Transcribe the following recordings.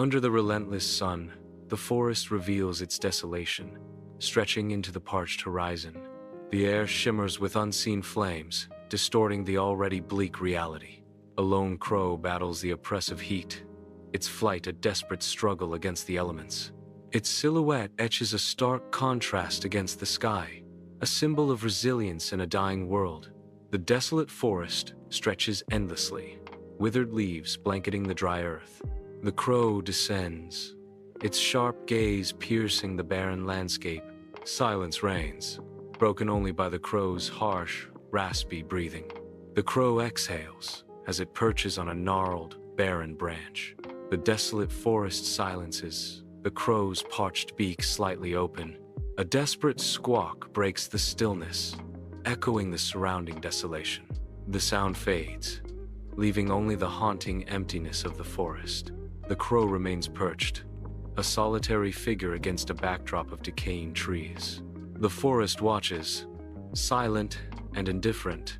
Under the relentless sun, the forest reveals its desolation, stretching into the parched horizon. The air shimmers with unseen flames, distorting the already bleak reality. A lone crow battles the oppressive heat, its flight a desperate struggle against the elements. Its silhouette etches a stark contrast against the sky, a symbol of resilience in a dying world. The desolate forest stretches endlessly, withered leaves blanketing the dry earth. The crow descends, its sharp gaze piercing the barren landscape. Silence reigns, broken only by the crow's harsh, raspy breathing. The crow exhales as it perches on a gnarled, barren branch. The desolate forest silences, the crow's parched beak slightly open. A desperate squawk breaks the stillness, echoing the surrounding desolation. The sound fades, leaving only the haunting emptiness of the forest. The crow remains perched, a solitary figure against a backdrop of decaying trees. The forest watches, silent and indifferent,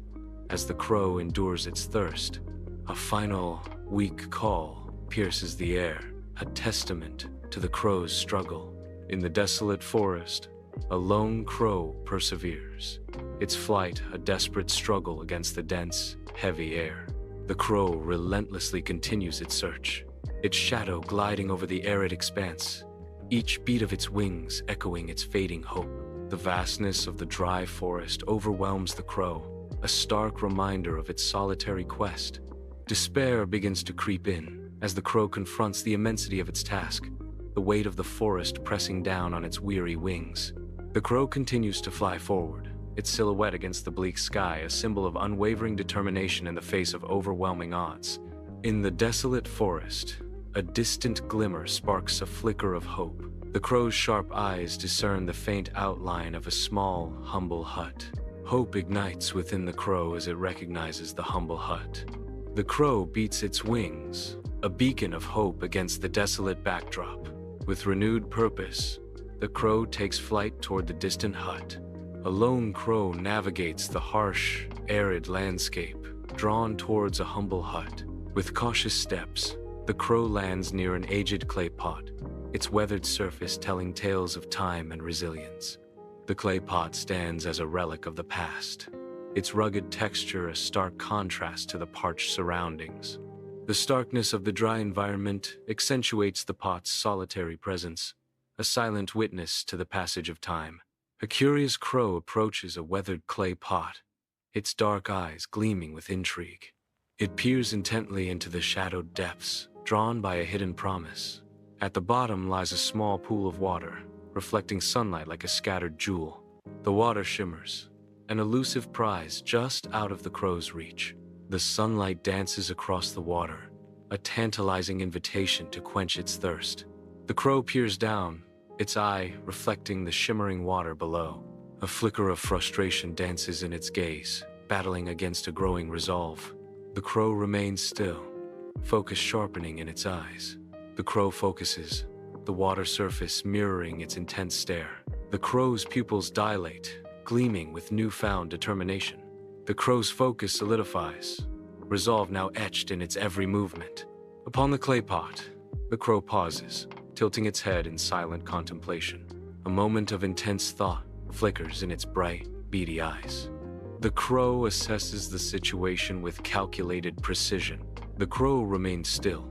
as the crow endures its thirst. A final, weak call pierces the air, a testament to the crow's struggle. In the desolate forest, a lone crow perseveres, its flight a desperate struggle against the dense, heavy air. The crow relentlessly continues its search, its shadow gliding over the arid expanse, each beat of its wings echoing its fading hope. The vastness of the dry forest overwhelms the crow, a stark reminder of its solitary quest. Despair begins to creep in as the crow confronts the immensity of its task, the weight of the forest pressing down on its weary wings. The crow continues to fly forward, its silhouette against the bleak sky, a symbol of unwavering determination in the face of overwhelming odds. In the desolate forest, a distant glimmer sparks a flicker of hope. The crow's sharp eyes discern the faint outline of a small, humble hut. Hope ignites within the crow as it recognizes the humble hut. The crow beats its wings, a beacon of hope against the desolate backdrop. With renewed purpose, the crow takes flight toward the distant hut. A lone crow navigates the harsh, arid landscape, drawn towards a humble hut. With cautious steps, the crow lands near an aged clay pot, its weathered surface telling tales of time and resilience. The clay pot stands as a relic of the past, its rugged texture a stark contrast to the parched surroundings. The starkness of the dry environment accentuates the pot's solitary presence, a silent witness to the passage of time. A curious crow approaches a weathered clay pot, its dark eyes gleaming with intrigue. It peers intently into the shadowed depths, drawn by a hidden promise. At the bottom lies a small pool of water, reflecting sunlight like a scattered jewel. The water shimmers, an elusive prize just out of the crow's reach. The sunlight dances across the water, a tantalizing invitation to quench its thirst. The crow peers down, its eye reflecting the shimmering water below. A flicker of frustration dances in its gaze, battling against a growing resolve. The crow remains still, focus sharpening in its eyes. The crow focuses, the water surface mirroring its intense stare. The crow's pupils dilate, gleaming with newfound determination. The crow's focus solidifies, resolve now etched in its every movement. Upon the clay pot, the crow pauses, tilting its head in silent contemplation. A moment of intense thought flickers in its bright, beady eyes. The crow assesses the situation with calculated precision. The crow remains still,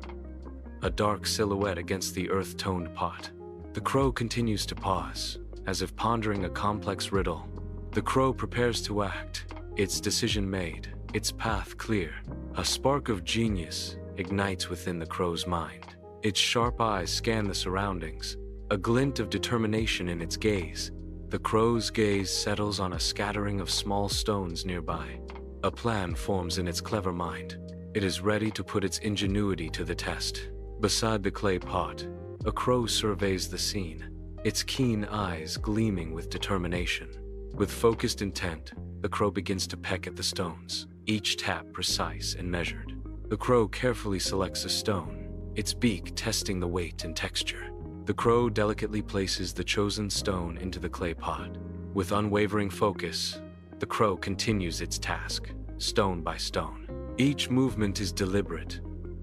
a dark silhouette against the earth-toned pot. The crow continues to pause, as if pondering a complex riddle. The crow prepares to act, its decision made, its path clear. A spark of genius ignites within the crow's mind. Its sharp eyes scan the surroundings, a glint of determination in its gaze. The crow's gaze settles on a scattering of small stones nearby. A plan forms in its clever mind. It is ready to put its ingenuity to the test. Beside the clay pot, a crow surveys the scene, its keen eyes gleaming with determination. With focused intent, the crow begins to peck at the stones, each tap precise and measured. The crow carefully selects a stone, its beak testing the weight and texture. The crow delicately places the chosen stone into the clay pot. With unwavering focus, the crow continues its task, stone by stone. Each movement is deliberate,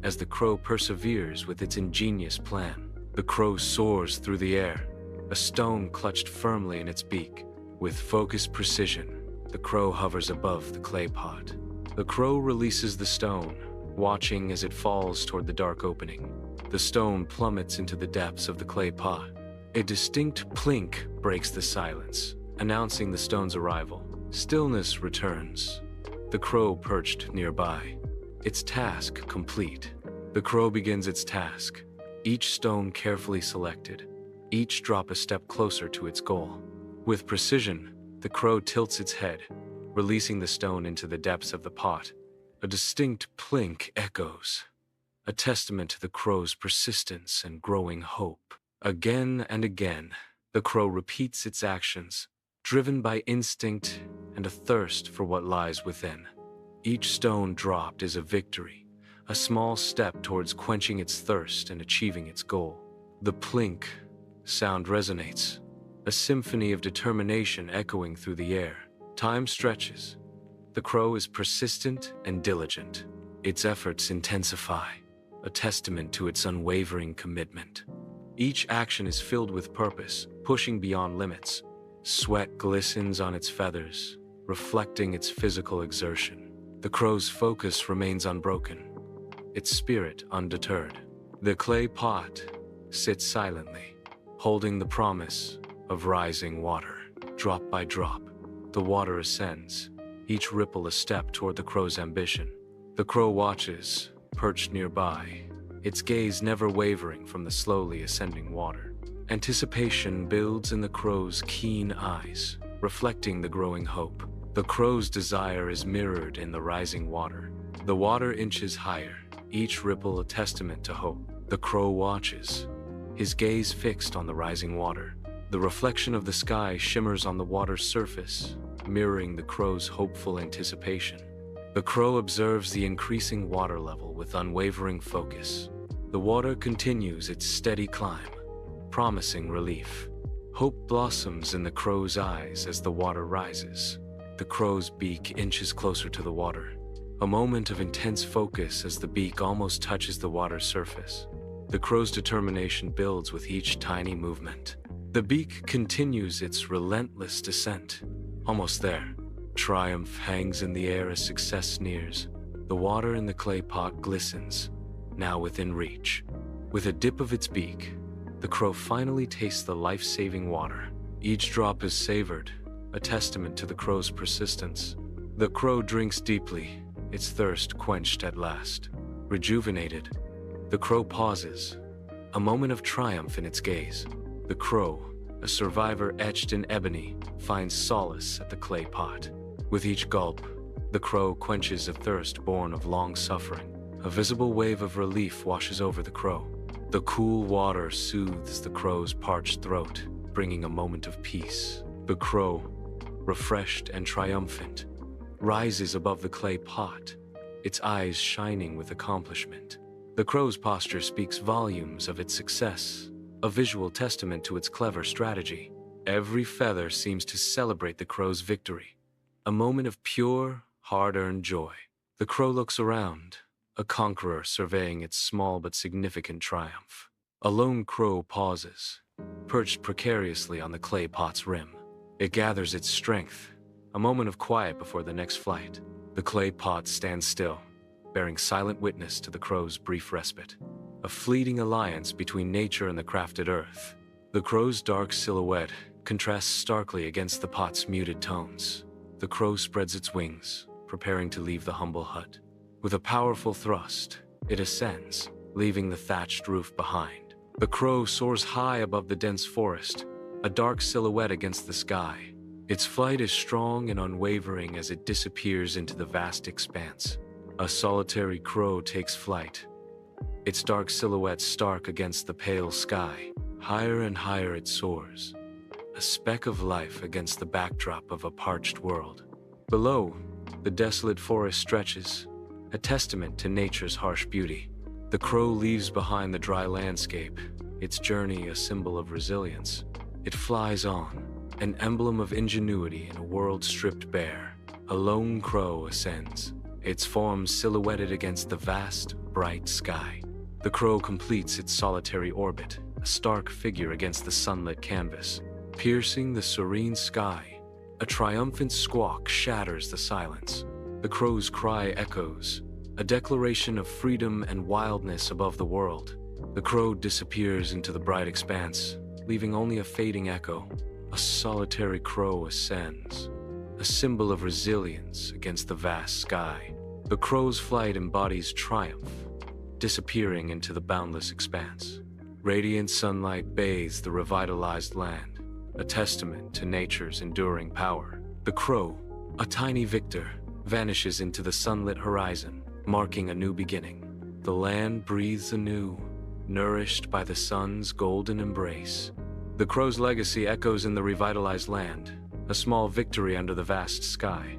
as the crow perseveres with its ingenious plan. The crow soars through the air, a stone clutched firmly in its beak. With focused precision, the crow hovers above the clay pot. The crow releases the stone, watching as it falls toward the dark opening. The stone plummets into the depths of the clay pot. A distinct plink breaks the silence, announcing the stone's arrival. Stillness returns. The crow perched nearby, its task complete. The crow begins its task, each stone carefully selected, each drop a step closer to its goal. With precision, the crow tilts its head, releasing the stone into the depths of the pot. A distinct plink echoes, a testament to the crow's persistence and growing hope. Again and again, the crow repeats its actions, driven by instinct and a thirst for what lies within. Each stone dropped is a victory, a small step towards quenching its thirst and achieving its goal. The plink sound resonates, a symphony of determination echoing through the air. Time stretches. The crow is persistent and diligent. Its efforts intensify, a testament to its unwavering commitment. Each action is filled with purpose, pushing beyond limits. Sweat glistens on its feathers, reflecting its physical exertion. The crow's focus remains unbroken, its spirit undeterred. The clay pot sits silently, holding the promise of rising water. Drop by drop, the water ascends, each ripple a step toward the crow's ambition. The crow watches, perched nearby, its gaze never wavering from the slowly ascending water. Anticipation builds in the crow's keen eyes, reflecting the growing hope. The crow's desire is mirrored in the rising water. The water inches higher, each ripple a testament to hope. The crow watches, his gaze fixed on the rising water. The reflection of the sky shimmers on the water's surface, mirroring the crow's hopeful anticipation. The crow observes the increasing water level with unwavering focus. The water continues its steady climb, promising relief. Hope blossoms in the crow's eyes as the water rises. The crow's beak inches closer to the water, a moment of intense focus as the beak almost touches the water's surface. The crow's determination builds with each tiny movement. The beak continues its relentless descent. Almost there, triumph hangs in the air as success nears. The water in the clay pot glistens, now within reach. With a dip of its beak, the crow finally tastes the life-saving water. Each drop is savored, a testament to the crow's persistence. The crow drinks deeply, its thirst quenched at last. Rejuvenated, the crow pauses, a moment of triumph in its gaze. The crow, a survivor etched in ebony, finds solace at the clay pot. With each gulp, the crow quenches a thirst born of long suffering. A visible wave of relief washes over the crow. The cool water soothes the crow's parched throat, bringing a moment of peace. The crow, refreshed and triumphant, rises above the clay pot, its eyes shining with accomplishment. The crow's posture speaks volumes of its success, a visual testament to its clever strategy. Every feather seems to celebrate the crow's victory, a moment of pure, hard-earned joy. The crow looks around, a conqueror surveying its small but significant triumph. A lone crow pauses, perched precariously on the clay pot's rim. It gathers its strength, a moment of quiet before the next flight. The clay pot stands still, bearing silent witness to the crow's brief respite. A fleeting alliance between nature and the crafted earth. The crow's dark silhouette contrasts starkly against the pot's muted tones. The crow spreads its wings, preparing to leave the humble hut. With a powerful thrust, it ascends, leaving the thatched roof behind. The crow soars high above the dense forest, a dark silhouette against the sky. Its flight is strong and unwavering as it disappears into the vast expanse. A solitary crow takes flight, its dark silhouette stark against the pale sky. Higher and higher it soars, a speck of life against the backdrop of a parched world. Below, the desolate forest stretches, a testament to nature's harsh beauty. The crow leaves behind the dry landscape, its journey a symbol of resilience. It flies on, an emblem of ingenuity in a world stripped bare. A lone crow ascends, its form silhouetted against the vast, bright sky. The crow completes its solitary orbit, a stark figure against the sunlit canvas. Piercing the serene sky, a triumphant squawk shatters the silence. The crow's cry echoes, a declaration of freedom and wildness above the world. The crow disappears into the bright expanse, leaving only a fading echo. A solitary crow ascends, a symbol of resilience against the vast sky. The crow's flight embodies triumph, disappearing into the boundless expanse. Radiant sunlight bathes the revitalized land, a testament to nature's enduring power. The crow, a tiny victor, vanishes into the sunlit horizon, marking a new beginning. The land breathes anew, nourished by the sun's golden embrace. The crow's legacy echoes in the revitalized land, a small victory under the vast sky.